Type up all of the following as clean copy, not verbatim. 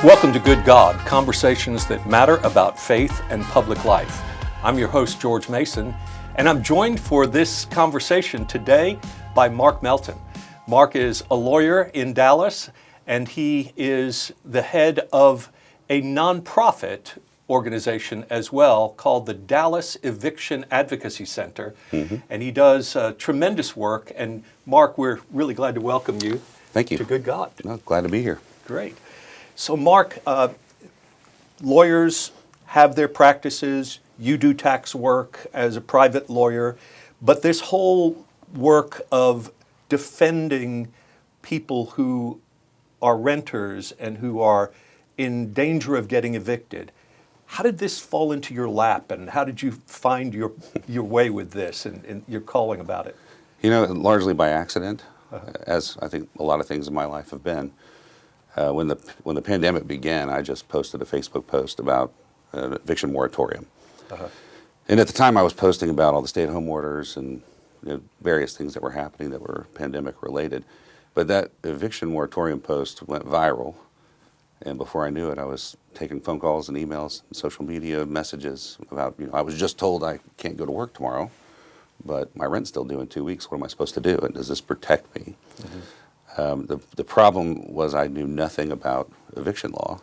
Welcome to Good God, conversations that matter about faith and public life. I'm your host, George Mason, and I'm joined for this conversation today by Mark Melton. Mark is a lawyer in Dallas, and he is the head of a nonprofit organization as well called the Dallas Eviction Advocacy Center. And he does tremendous work. And Mark, we're really glad to welcome you. Thank you. To Good God. No, glad to be here. Great. So Mark, lawyers have their practices. You do tax work as a private lawyer. But this whole work of defending people who are renters and who are in danger of getting evicted, how did this fall into your lap, and how did you find your way with this and your calling about it? You know, largely by accident, as I think a lot of things in my life have been. When the pandemic began, I just posted a Facebook post about an eviction moratorium. And at the time, I was posting about all the stay-at-home orders and various things that were happening that were pandemic related. But that eviction moratorium post went viral, and before I knew it, I was taking phone calls and emails and social media messages about, I was just told I can't go to work tomorrow, but my rent's still due in 2 weeks. What am I supposed to do? And does this protect me? The problem was I knew nothing about eviction law.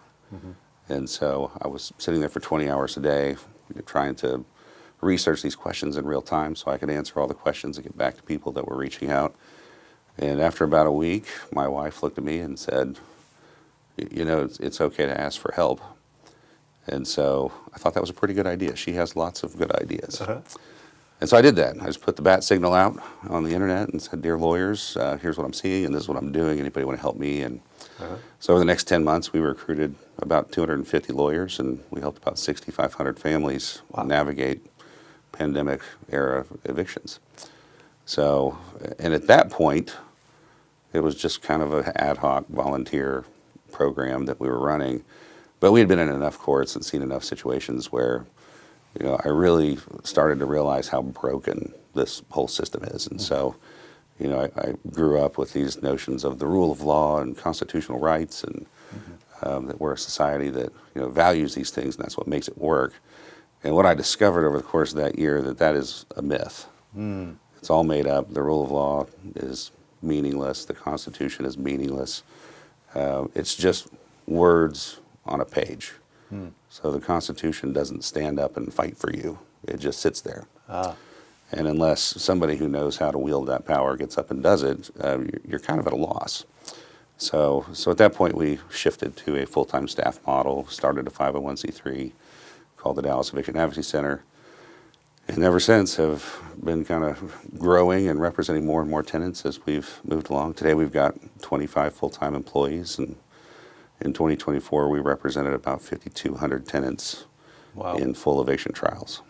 And so I was sitting there for 20 hours a day trying to research these questions in real time so I could answer all the questions and get back to people that were reaching out. And after about a week, my wife looked at me and said, it's okay to ask for help. And so I thought that was a pretty good idea. She has lots of good ideas. And so I did that. I just put the bat signal out on the internet and said, dear lawyers, here's what I'm seeing and this is what I'm doing. Anybody want to help me? And so over the next 10 months, we recruited about 250 lawyers, and we helped about 6,500 families navigate pandemic-era evictions. So, and at that point, it was just kind of an ad hoc volunteer program that we were running. But we had been in enough courts and seen enough situations where I really started to realize how broken this whole system is. And so, I grew up with these notions of the rule of law and constitutional rights, and that we're a society that, values these things, and that's what makes it work. And what I discovered over the course of that year, that is a myth. It's all made up. The rule of law is meaningless. The Constitution is meaningless. It's just words on a page. So the Constitution doesn't stand up and fight for you. It just sits there. And unless somebody who knows how to wield that power gets up and does it, you're kind of at a loss. So at that point, we shifted to a full-time staff model, started a 501c3 called the Dallas Eviction Advocacy Center, and ever since have been kind of growing and representing more and more tenants as we've moved along. Today, we've got 25 full-time employees, and in 2024, we represented about 5,200 tenants in full eviction trials.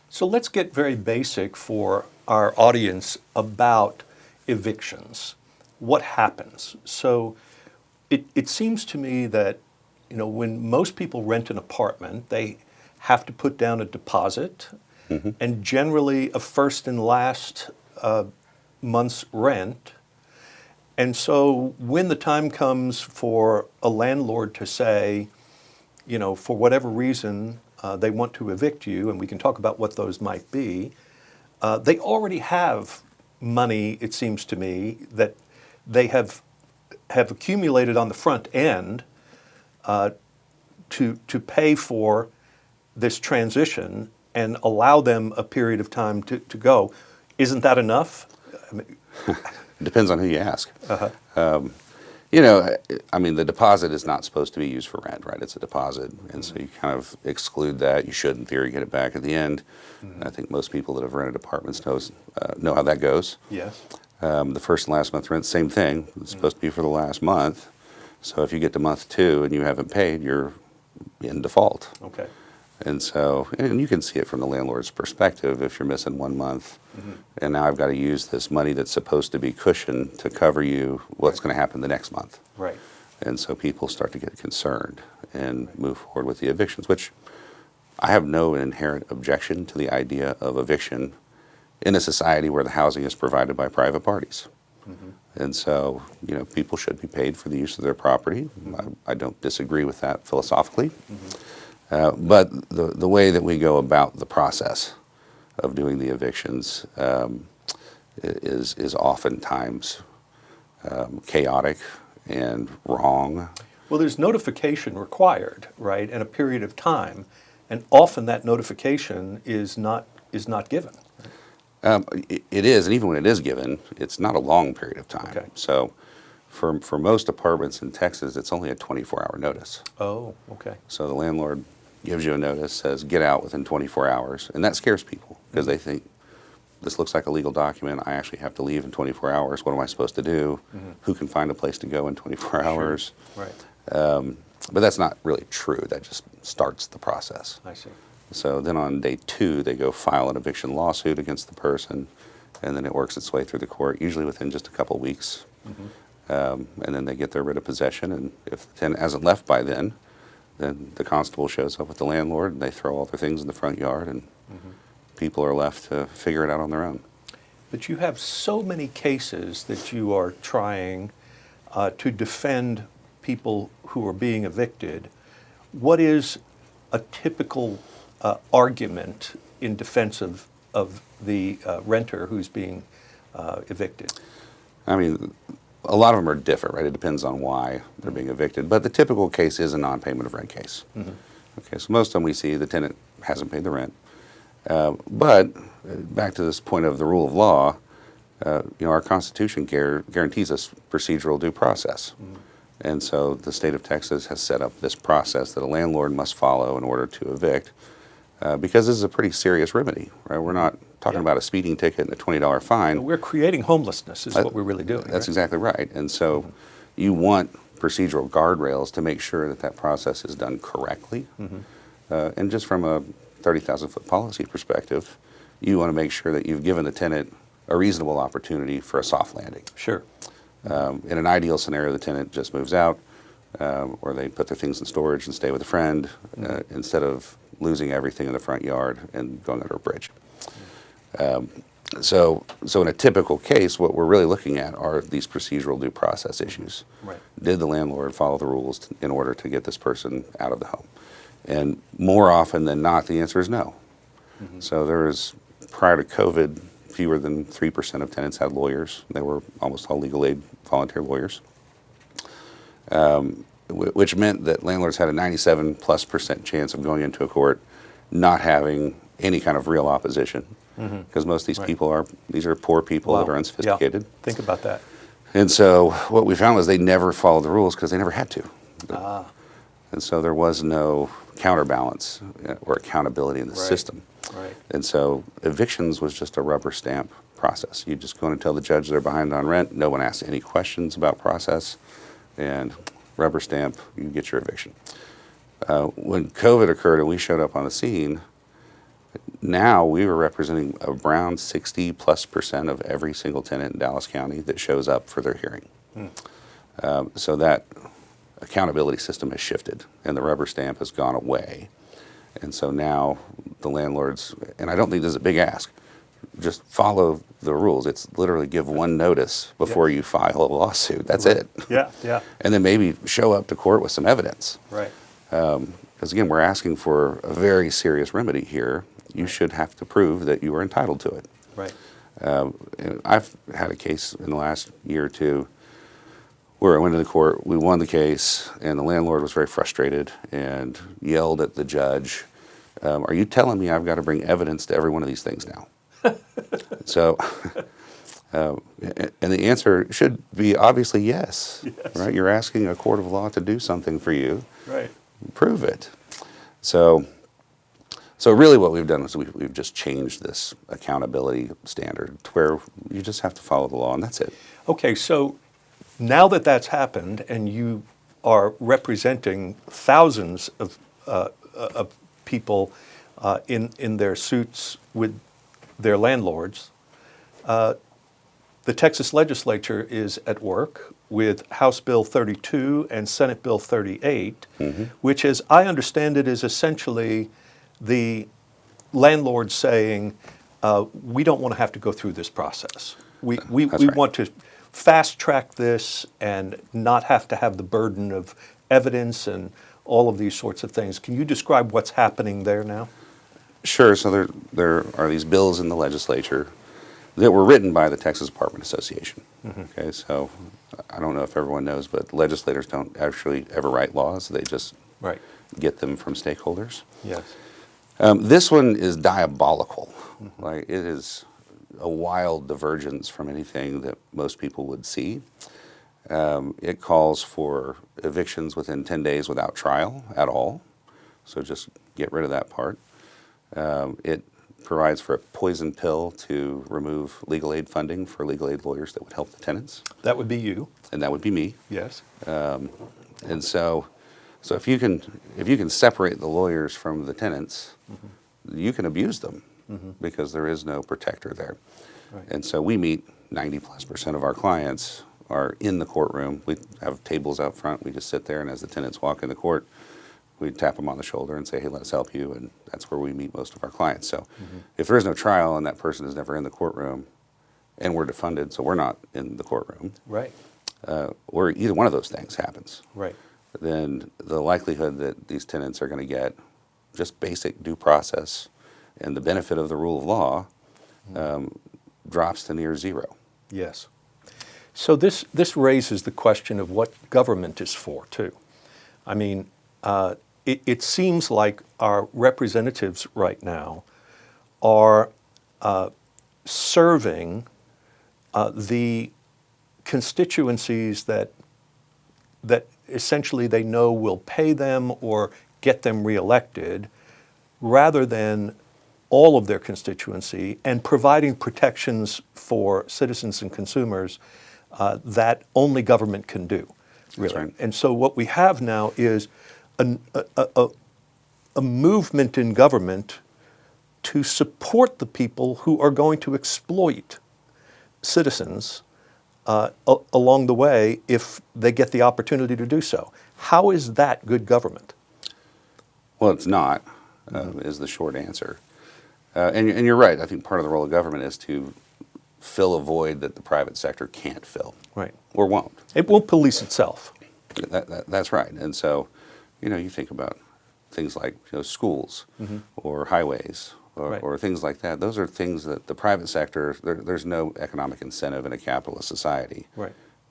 So let's get very basic for our audience about evictions. What happens? So it seems to me that, when most people rent an apartment, they have to put down a deposit and generally a first and last month's rent. And so when the time comes for a landlord to say, for whatever reason, they want to evict you, and we can talk about what those might be, they already have money, it seems to me, that they have accumulated on the front end to pay for this transition and allow them a period of time to go. Isn't that enough? Depends on who you ask. The deposit is not supposed to be used for rent, right? It's a deposit, and so you kind of exclude that. You should, in theory, get it back at the end. I think most people that have rented apartments know how that goes. Yes. The first and last month rent, same thing. It's supposed to be for the last month. So if you get to month 2 and you haven't paid, you're in default. Okay. And so, and you can see it from the landlord's perspective if you're missing 1 month, and now I've got to use this money that's supposed to be cushion to cover you what's going to happen the next month. Right. And so people start to get concerned and move forward with the evictions, which I have no inherent objection to the idea of eviction in a society where the housing is provided by private parties. And so, people should be paid for the use of their property. I don't disagree with that philosophically. But the way that we go about the process of doing the evictions is oftentimes chaotic and wrong. Well, there's notification required, right, and a period of time, and often that notification is not given. It is, and even when it is given, it's not a long period of time. Okay. So for most apartments in Texas, it's only a 24-hour notice. Oh, okay. So the landlord gives you a notice, says get out within 24 hours, and that scares people because they think, this looks like a legal document, I actually have to leave in 24 hours, what am I supposed to do? Who can find a place to go in 24 hours? Right. But that's not really true, that just starts the process. I see. So then on day 2, they go file an eviction lawsuit against the person, and then it works its way through the court, usually within just a couple weeks. And then they get their writ of possession, and if the tenant hasn't left by then the constable shows up with the landlord, and they throw all their things in the front yard, and people are left to figure it out on their own. But you have so many cases that you are trying to defend people who are being evicted. What is a typical argument in defense of the renter who's being evicted? I mean, a lot of them are different, right? It depends on why they're being evicted. But the typical case is a non-payment of rent case. Okay, so most of them we see the tenant hasn't paid the rent. But back to this point of the rule of law, our Constitution guarantees us procedural due process. And so the state of Texas has set up this process that a landlord must follow in order to evict, because this is a pretty serious remedy, right? We're not talking about a speeding ticket and a $20 fine. We're creating homelessness is what we're really doing. That's exactly right. And so you want procedural guardrails to make sure that that process is done correctly. And just from a 30,000-foot policy perspective, you want to make sure that you've given the tenant a reasonable opportunity for a soft landing. Sure. In an ideal scenario, the tenant just moves out, or they put their things in storage and stay with a friend, instead of losing everything in the front yard and going under a bridge. So in a typical case, what we're really looking at are these procedural due process issues. Right. Did the landlord follow the rules in order to get this person out of the home? And more often than not, the answer is no. So there is, prior to COVID, fewer than 3% of tenants had lawyers. They were almost all legal aid volunteer lawyers, which meant that landlords had a 97+% chance of going into a court not having any kind of real opposition, because most of these people these are poor people that are unsophisticated. Yeah. Think about that. And so what we found was they never followed the rules because they never had to. And so there was no counterbalance or accountability in the system. Right. And so evictions was just a rubber stamp process. You just go in and tell the judge they're behind on rent. No one asks any questions about process, and rubber stamp, you get your eviction. When COVID occurred and we showed up on the scene, now we were representing around 60+% of every single tenant in Dallas County that shows up for their hearing. So that accountability system has shifted, and the rubber stamp has gone away. And so now the landlords, and I don't think this is a big ask, just follow the rules. It's literally give one notice before you file a lawsuit. That's it. Yeah, yeah. And then maybe show up to court with some evidence. Right. Because again, we're asking for a very serious remedy here. You should have to prove that you are entitled to it. Right. And I've had a case in the last year or two where I went to the court, we won the case, and the landlord was very frustrated and yelled at the judge, are you telling me I've got to bring evidence to every one of these things now? So, and the answer should be obviously yes, right? You're asking a court of law to do something for you. Right. Prove it. So really what we've done is we've just changed this accountability standard to where you just have to follow the law, and that's it. Okay, so now that that's happened and you are representing thousands of people in their suits with their landlords, the Texas legislature is at work with House Bill 32 and Senate Bill 38, which, as I understand it, is essentially the landlord saying, we don't want to have to go through this process. We right. want to fast track this and not have to have the burden of evidence and all of these sorts of things. Can you describe what's happening there now? Sure. So there are these bills in the legislature that were written by the Texas Apartment Association. Okay, so I don't know if everyone knows, but legislators don't actually ever write laws. They just Right. get them from stakeholders. Yes. This one is diabolical. Like, it is a wild divergence from anything that most people would see. It calls for evictions within 10 days without trial at all. So just get rid of that part. It provides for a poison pill to remove legal aid funding for legal aid lawyers that would help the tenants. That would be you. And that would be me. Yes. And so if you can separate the lawyers from the tenants, you can abuse them because there is no protector there. Right. And so we meet 90+% of our clients are in the courtroom. We have tables out front. We just sit there, and as the tenants walk in the court, we tap them on the shoulder and say, hey, let us help you, and that's where we meet most of our clients. So if there is no trial and that person is never in the courtroom and we're defunded, so we're not in the courtroom, Right. or either one of those things happens, Right. then the likelihood that these tenants are going to get just basic due process and the benefit of the rule of law drops to near zero. Yes. So this raises the question of what government is for, too. I mean, it seems like our representatives right now are serving the constituencies that essentially they know will pay them or get them reelected, rather than all of their constituency, and providing protections for citizens and consumers that only government can do. Really. That's right. And so what we have now is a movement in government to support the people who are going to exploit citizens along the way if they get the opportunity to do so. How is that good government? Well, it's not, is the short answer. And you're right. I think part of the role of government is to fill a void that the private sector can't fill. Right. Or won't. It won't police itself. That's right. And so, you think about things like schools or highways or things like that. Those are things that the private sector, there's no economic incentive in a capitalist society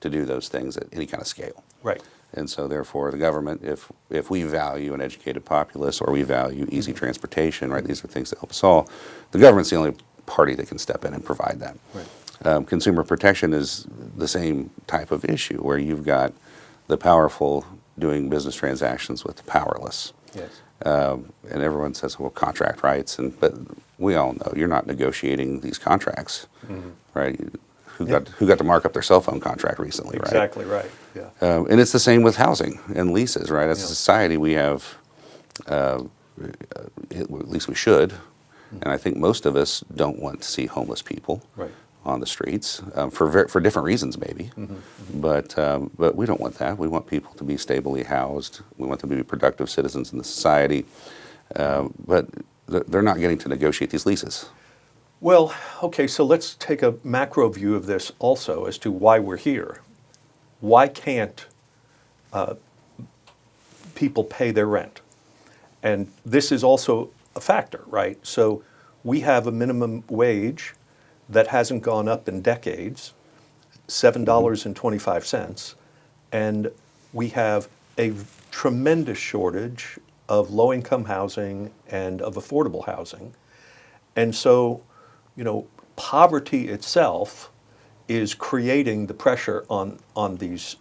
to do those things at any kind of scale. Right. And so therefore the government, if we value an educated populace or we value easy transportation, right, these are things that help us all, the government's the only party that can step in and provide that. Right. Consumer protection is the same type of issue where you've got the powerful doing business transactions with the powerless. Yes. And everyone says, well, contract rights, but we all know you're not negotiating these contracts, right? Who got to mark up their cell phone contract recently, right? Exactly right. Yeah. And it's the same with housing and leases, right? As a society, we have, at least we should, and I think most of us don't want to see homeless people on the streets for different reasons, maybe. But we don't want that. We want people to be stably housed. We want them to be productive citizens in the society. But they're not getting to negotiate these leases. Well, okay, so let's take a macro view of this also as to why we're here. Why can't people pay their rent? And this is also a factor, right? So we have a minimum wage that hasn't gone up in decades, $7.25, and we have a tremendous shortage of low-income housing and of affordable housing. And so, poverty itself is creating the pressure on these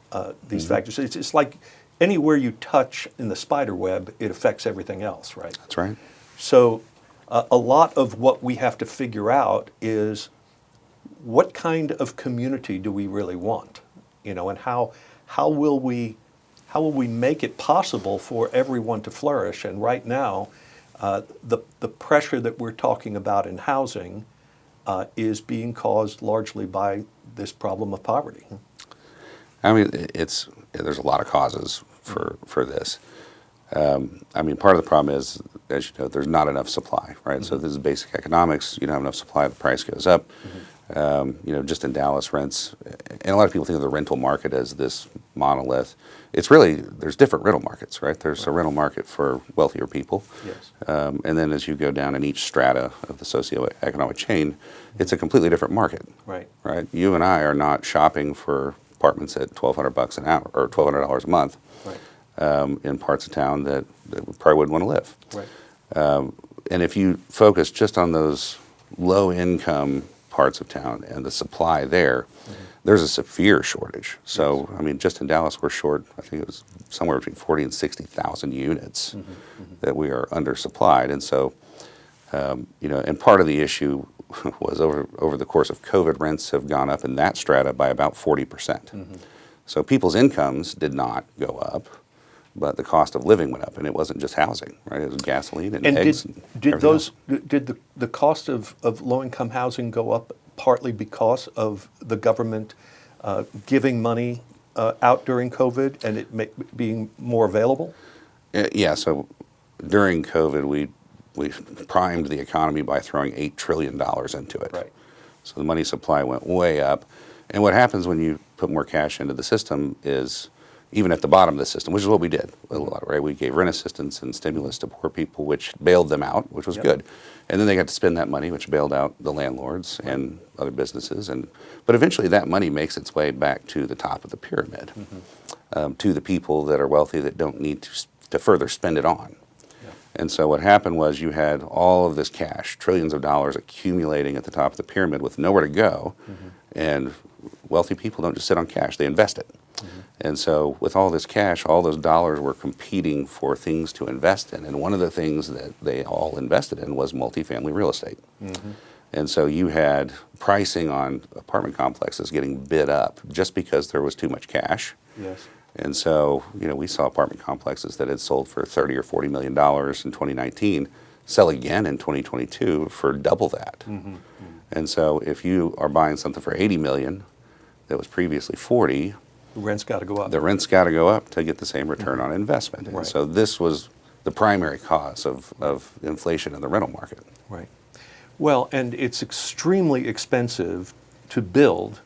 factors. It's like anywhere you touch in the spider web, it affects everything else, right? That's right. So a lot of what we have to figure out is what kind of community do we really want, and how will we make it possible for everyone to flourish? And right now, the pressure that we're talking about in housing is being caused largely by this problem of poverty. I mean, there's a lot of causes for this. I mean, part of the problem is, as you know, there's not enough supply, right? So this is basic economics. You don't have enough supply, the price goes up. Just in Dallas, rents, and a lot of people think of the rental market as this monolith. It's really, there's different rental markets, right? There's a rental market for wealthier people. Yes. And then as you go down in each strata of the socioeconomic chain, it's a completely different market. Right. Right? You and I are not shopping for apartments at $1,200 an hour or $1,200 a month. Right. In parts of town that we probably wouldn't want to live. Right. And if you focus just on those low-income parts of town and the supply there, there's a severe shortage. So, I mean, just in Dallas, we're short, I think it was somewhere between 40 and 60,000 units that we are undersupplied. And so, and part of the issue was over the course of COVID, rents have gone up in that strata by about 40%. So people's incomes did not go up, but the cost of living went up, and it wasn't just housing, right? It was gasoline and eggs. Did the cost of low-income housing go up partly because of the government giving money out during COVID and it being more available? Yeah. So during COVID, we primed the economy by throwing $8 trillion into it. Right. So the money supply went way up, and what happens when you put more cash into the system is, even at the bottom of the system, which is what we did a lot, right? We gave rent assistance and stimulus to poor people, which bailed them out, which was good. And then they got to spend that money, which bailed out the landlords and other businesses. But eventually that money makes its way back to the top of the pyramid, to the people that are wealthy that don't need to further spend it on. And so what happened was you had all of this cash, trillions of dollars accumulating at the top of the pyramid with nowhere to go. And wealthy people don't just sit on cash, they invest it. And so with all this cash, all those dollars were competing for things to invest in. And one of the things that they all invested in was multifamily real estate. And so you had pricing on apartment complexes getting bid up just because there was too much cash. Yes. And so, we saw apartment complexes that had sold for $30 or $40 million in 2019 sell again in 2022 for double that. And so if you are buying something for $80 million that was previously $40, the rent's got to go up. the rent's got to go up to get the same return on investment. And Right. so this was the primary cause of inflation in the rental market. Right. Well, and it's extremely expensive to build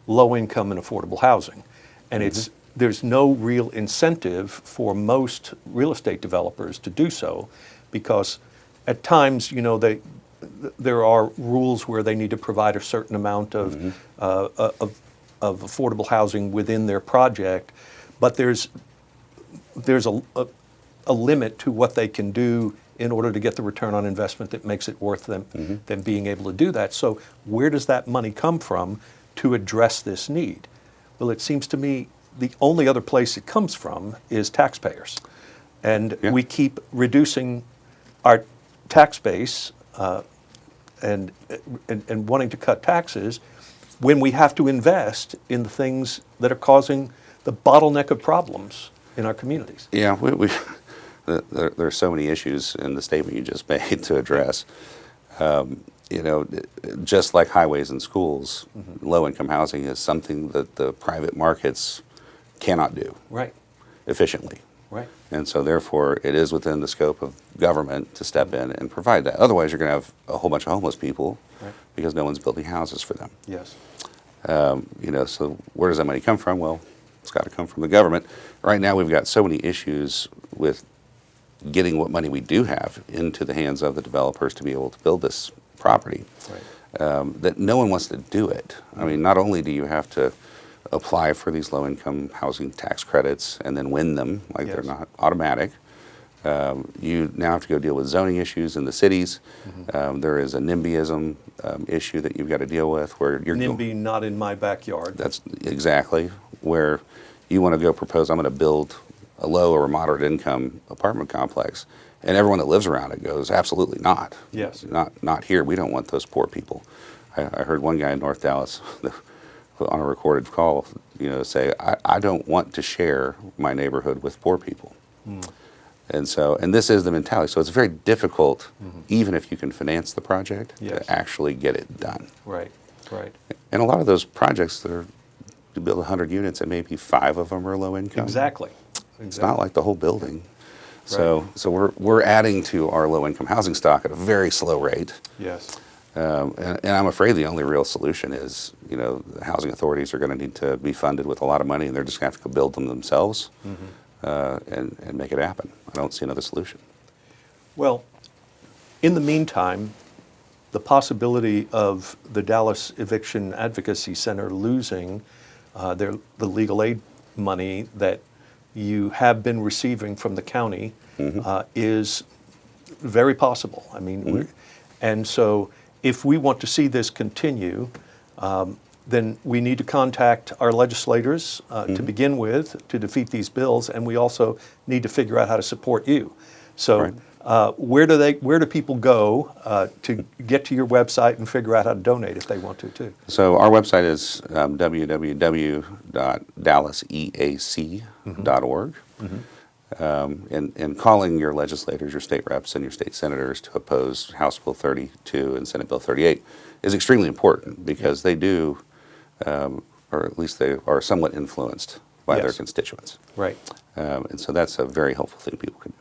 low-income and affordable housing. And there's no real incentive for most real estate developers to do so, because at times, there are rules where they need to provide a certain amount of affordable housing within their project, but there's a limit to what they can do in order to get the return on investment that makes it worth them being able to do that. So where does that money come from to address this need? Well, it seems to me the only other place it comes from is taxpayers. And we keep reducing our tax base and wanting to cut taxes when we have to invest in the things that are causing the bottleneck of problems in our communities. Yeah, there are so many issues in the statement you just made to address. Just like highways and schools, low-income housing is something that the private markets cannot do efficiently. Right. And so therefore it is within the scope of government to step in and provide that. Otherwise you're going to have a whole bunch of homeless people because no one's building houses for them. Yes. So where does that money come from? Well, it's got to come from the government. Right now we've got so many issues with getting what money we do have into the hands of the developers to be able to build this property that no one wants to do it. I mean, not only do you have to apply for these low-income housing tax credits and then win them, they're not automatic. You now have to go deal with zoning issues in the cities. There is a NIMBYism issue that you've got to deal with where you're NIMBY not in my backyard. That's exactly where you want to go propose, I'm going to build a low or moderate income apartment complex, and everyone that lives around it goes, absolutely not. Yes. Not here. We don't want those poor people. I heard one guy in North Dallas on a recorded call, say, I don't want to share my neighborhood with poor people. And this is the mentality. So it's very difficult, even if you can finance the project, to actually get it done. Right. And a lot of those projects, you build 100 units and maybe 5 of them are low income. Exactly. It's not like the whole building. So we're adding to our low income housing stock at a very slow rate. Yes. And I'm afraid the only real solution is, the housing authorities are going to need to be funded with a lot of money, and they're just going to have to go build them themselves and make it happen. I don't see another solution. Well, in the meantime, the possibility of the Dallas Eviction Advocacy Center losing the legal aid money that you have been receiving from the county is very possible. I mean, and so if we want to see this continue, then we need to contact our legislators to begin with to defeat these bills, and we also need to figure out how to support you. So where do people go to get to your website and figure out how to donate if they want to too? So our website is www.dallaseac.org. And calling your legislators, your state reps, and your state senators to oppose House Bill 32 and Senate Bill 38 is extremely important because they do, or at least they are somewhat influenced by their constituents. Right. And so that's a very helpful thing people can do.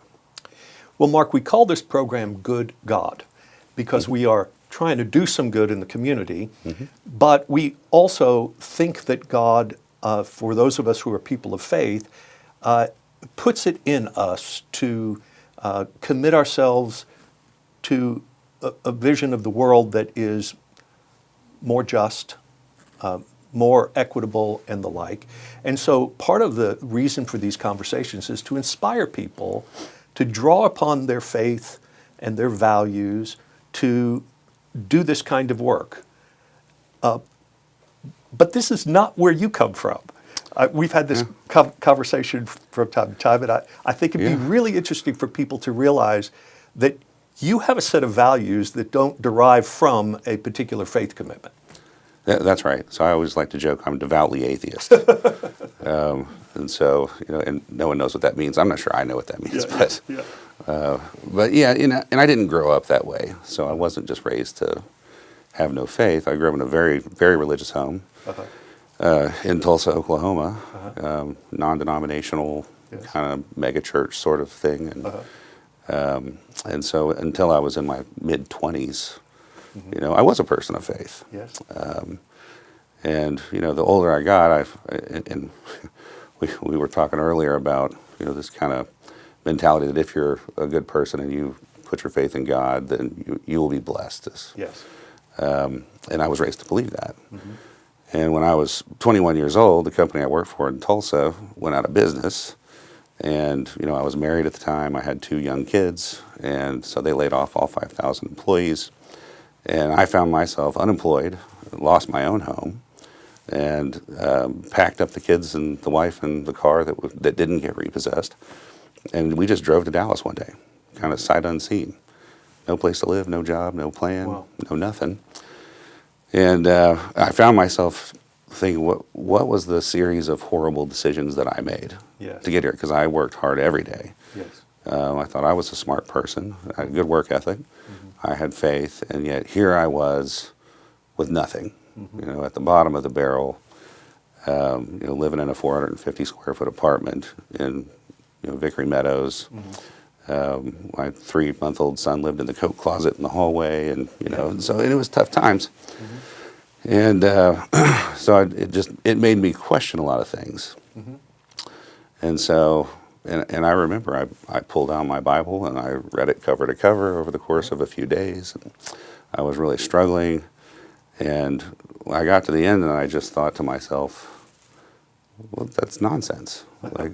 Well, Mark, we call this program Good God because we are trying to do some good in the community, but we also think that God, for those of us who are people of faith, puts it in us to commit ourselves to a vision of the world that is more just, more equitable, and the like. And so part of the reason for these conversations is to inspire people to draw upon their faith and their values to do this kind of work. But this is not where you come from. We've had this conversation from time to time, and I think it'd be really interesting for people to realize that you have a set of values that don't derive from a particular faith commitment. That's right. So I always like to joke I'm devoutly atheist. And so, and no one knows what that means. I'm not sure I know what that means, but and I didn't grow up that way. So I wasn't just raised to have no faith. I grew up in a very, very religious home in Tulsa, Oklahoma, non-denominational kind of mega church sort of thing. And so until I was in my mid-20s, I was a person of faith. Yes. And the older I got, and we were talking earlier about this kind of mentality that if you're a good person and you put your faith in God, then you will be blessed. Yes. And I was raised to believe that. And when I was 21 years old, the company I worked for in Tulsa went out of business. And I was married at the time. I had 2 young kids, and so they laid off all 5,000 employees. And I found myself unemployed, lost my own home, and packed up the kids and the wife and the car that didn't get repossessed. And we just drove to Dallas one day, kind of sight unseen. No place to live, no job, no plan, no nothing. And I found myself thinking, what was the series of horrible decisions that I made to get here? Because I worked hard every day. Yes. I thought I was a smart person. I had a good work ethic. I had faith, and yet here I was with nothing. At the bottom of the barrel, living in a 450 square foot apartment in Vickery Meadows. My 3-month-old son lived in the coat closet in the hallway, and so it was tough times. And so it made me question a lot of things. And so, and I remember I pulled out my Bible and I read it cover to cover over the course of a few days. And I was really struggling, and I got to the end and I just thought to myself, well, that's nonsense. Like,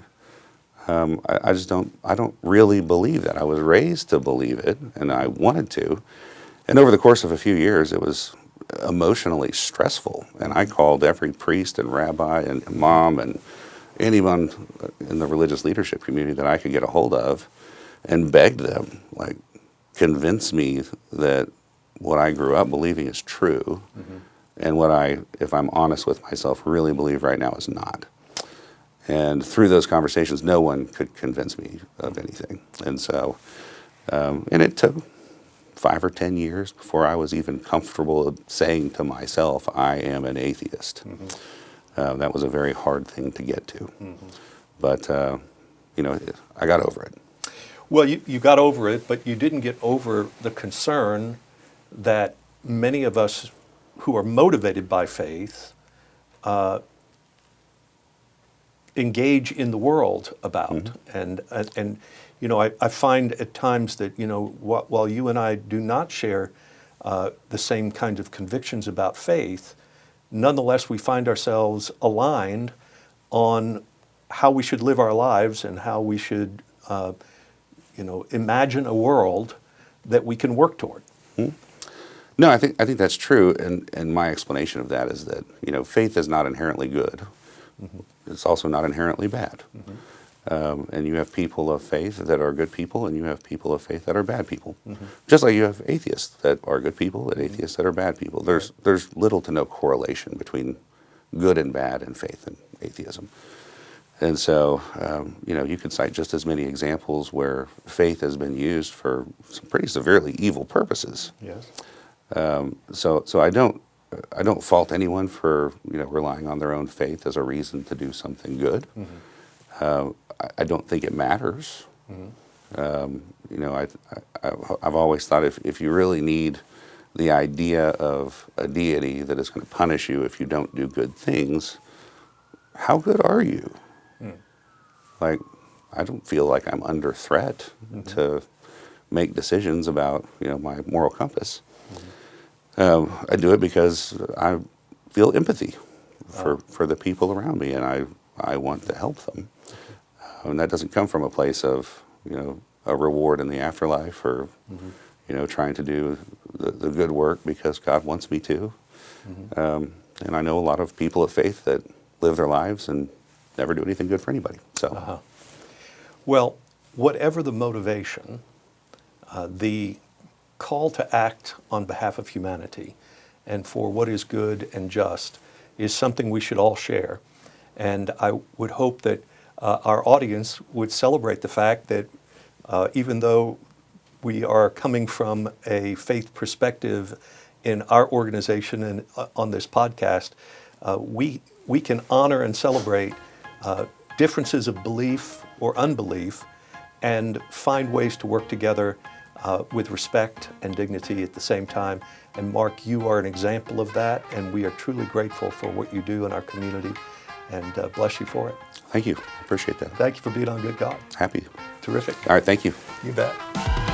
I don't really believe that. I was raised to believe it, and I wanted to. And over the course of a few years, it was emotionally stressful. And I called every priest and rabbi and imam and anyone in the religious leadership community that I could get a hold of and begged them, like, convince me that what I grew up believing is true, and what I, if I'm honest with myself, really believe right now is not. And through those conversations, no one could convince me of anything. And so, and it took 5 or 10 years before I was even comfortable saying to myself, I am an atheist. That was a very hard thing to get to. But, I got over it. Well, you got over it, but you didn't get over the concern that many of us who are motivated by faith engage in the world about. And you know, I find at times that, you know, while you and I do not share the same kinds of convictions about faith, nonetheless we find ourselves aligned on how we should live our lives and how we should, you know, imagine a world that we can work toward. No, I think that's true, and my explanation of that is that, you know, faith is not inherently good. It's also not inherently bad. And you have people of faith that are good people, and you have people of faith that are bad people. Just like you have atheists that are good people and atheists that are bad people. There's little to no correlation between good and bad in faith and atheism. And so, you know, you could cite just as many examples where faith has been used for some pretty severely evil purposes. Yes. So I don't fault anyone for, you know, relying on their own faith as a reason to do something good. I don't think it matters. You know, I've always thought if you really need the idea of a deity that is going to punish you if you don't do good things, how good are you? Like, I don't feel like I'm under threat to make decisions about, you know, my moral compass. I do it because I feel empathy for the people around me, and I want to help them. And that doesn't come from a place of, you know, a reward in the afterlife or, you know, trying to do the good work because God wants me to. And I know a lot of people of faith that live their lives and never do anything good for anybody. So, Well, whatever the motivation, the call to act on behalf of humanity and for what is good and just is something we should all share. And I would hope that our audience would celebrate the fact that even though we are coming from a faith perspective in our organization and on this podcast, we can honor and celebrate differences of belief or unbelief and find ways to work together with respect and dignity at the same time. And Mark, you are an example of that, and we are truly grateful for what you do in our community, and bless you for it. thank you. Appreciate that. Thank you for being on Good God. Happy. Terrific. All right, thank you. You bet.